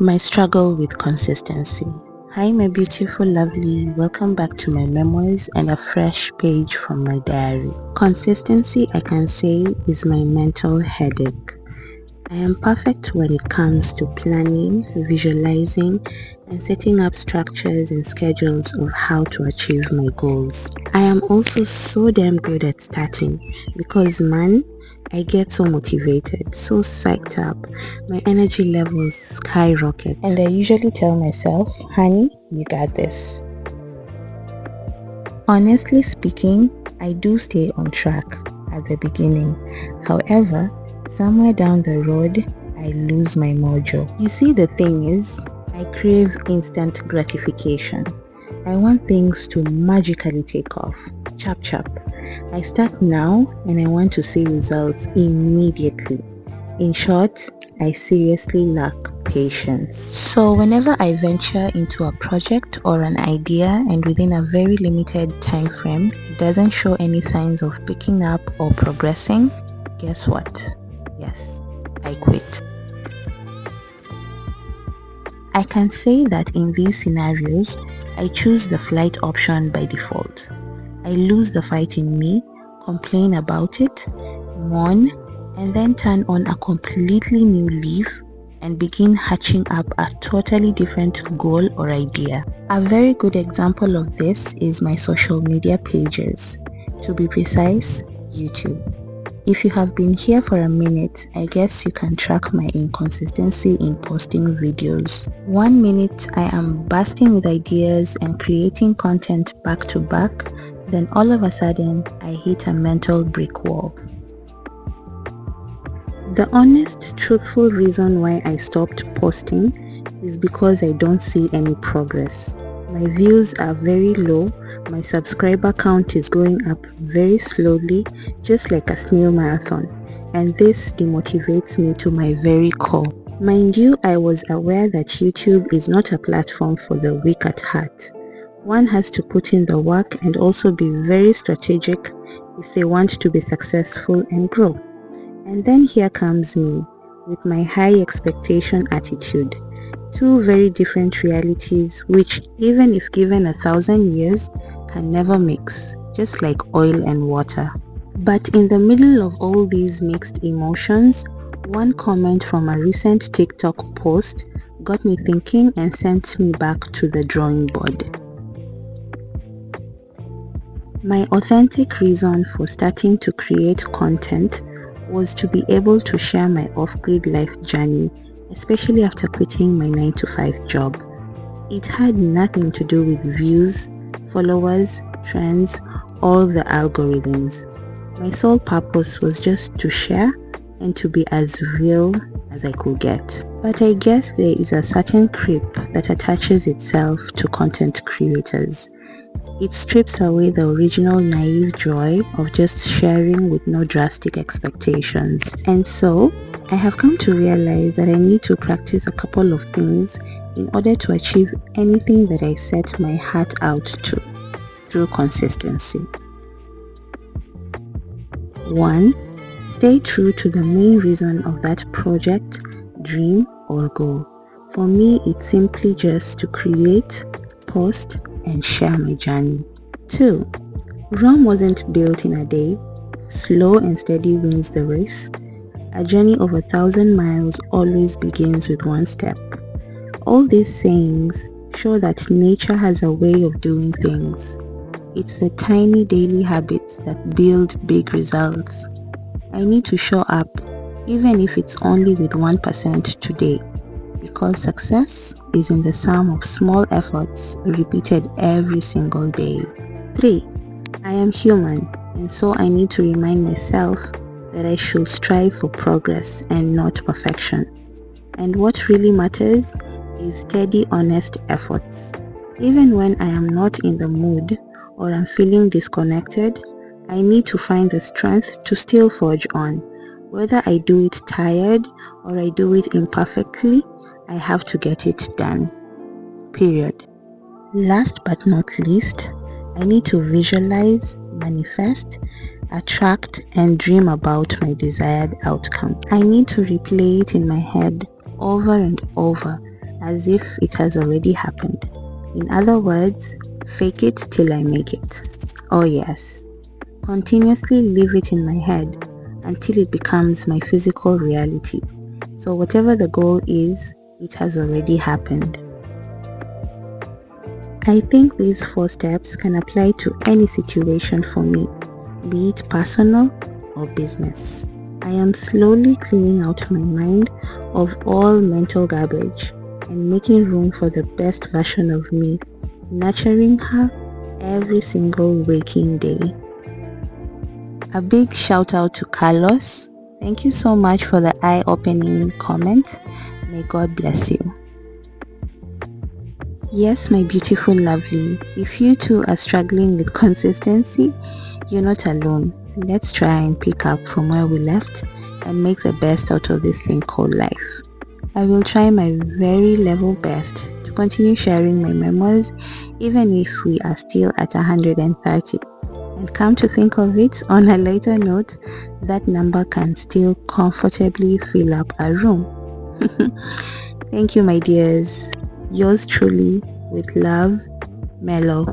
My struggle with consistency. Hi, my beautiful, lovely. Welcome back to my memoirs and a fresh page from my diary. Consistency, I can say, is my mental headache. I am perfect when it comes to planning, visualizing, and setting up structures and schedules of how to achieve my goals. I am also so damn good at starting because, man, I get so motivated, so psyched up, my energy levels skyrocket, and I usually tell myself, honey, you got this. Honestly speaking, I do stay on track at the beginning. However, somewhere down the road, I lose my mojo. You see, the thing is, I crave instant gratification. I want things to magically take off. Chop chop. I start now and I want to see results immediately. In short, I seriously lack patience. So whenever I venture into a project or an idea and within a very limited time frame it doesn't show any signs of picking up or progressing, guess what? Yes, I quit. I can say that in these scenarios, I choose the flight option by default. I lose the fight in me, complain about it, mourn, and then turn on a completely new leaf and begin hatching up a totally different goal or idea. A very good example of this is my social media pages. To be precise, YouTube. If you have been here for a minute, I guess you can track my inconsistency in posting videos. 1 minute I am bursting with ideas and creating content back to back, then all of a sudden I hit a mental brick wall. The honest, truthful reason why I stopped posting is because I don't see any progress. My views are very low, my subscriber count is going up very slowly, just like a snail marathon, and this demotivates me to my very core. Mind you, I was aware that YouTube is not a platform for the weak at heart. One has to put in the work and also be very strategic if they want to be successful and grow. And then here comes me, with my high expectation attitude. Two very different realities which, even if given 1,000 years, can never mix, just like oil and water. But in the middle of all these mixed emotions, one comment from a recent TikTok post got me thinking and sent me back to the drawing board. My authentic reason for starting to create content was to be able to share my off-grid life journey, especially after quitting my 9-to-5 job. It had nothing to do with views, followers, trends, or the algorithms. My sole purpose was just to share and to be as real as I could get. But I guess there is a certain creep that attaches itself to content creators. It strips away the original naive joy of just sharing with no drastic expectations. And so, I have come to realize that I need to practice a couple of things in order to achieve anything that I set my heart out to through consistency. 1. Stay true to the main reason of that project, dream, or goal. For me, it's simply just to create, post, and share my journey. 2. Rome wasn't built in a day. Slow and steady wins the race. A journey of 1,000 miles always begins with one step. All these sayings show that nature has a way of doing things. It's the tiny daily habits that build big results. I need to show up, even if it's only with 1% today, because success is in the sum of small efforts repeated every single day. 3. I am human, and so I need to remind myself that I should strive for progress and not perfection. And what really matters is steady, honest efforts. Even when I am not in the mood or I'm feeling disconnected, I need to find the strength to still forge on. Whether I do it tired or I do it imperfectly, I have to get it done. Period. Last but not least, I need to visualize, manifest, attract, and dream about my desired outcome. I need to replay it in my head over and over as if it has already happened. In other words, fake it till I make it. Oh yes. Continuously leave it in my head until it becomes my physical reality. So whatever the goal is, it has already happened. I think these 4 steps can apply to any situation for me, be it personal or business. I am slowly cleaning out my mind of all mental garbage and making room for the best version of me, nurturing her every single waking day. A big shout out to Carlos. Thank you so much for the eye-opening comment. May God bless you. Yes, my beautiful lovely, if you too are struggling with consistency, you're not alone. Let's try and pick up from where we left and make the best out of this thing called life. I will try my very level best to continue sharing my memoirs even if we are still at 130. And come to think of it, on a later note, that number can still comfortably fill up a room. Thank you, my dears. Yours truly, with love, Mellow.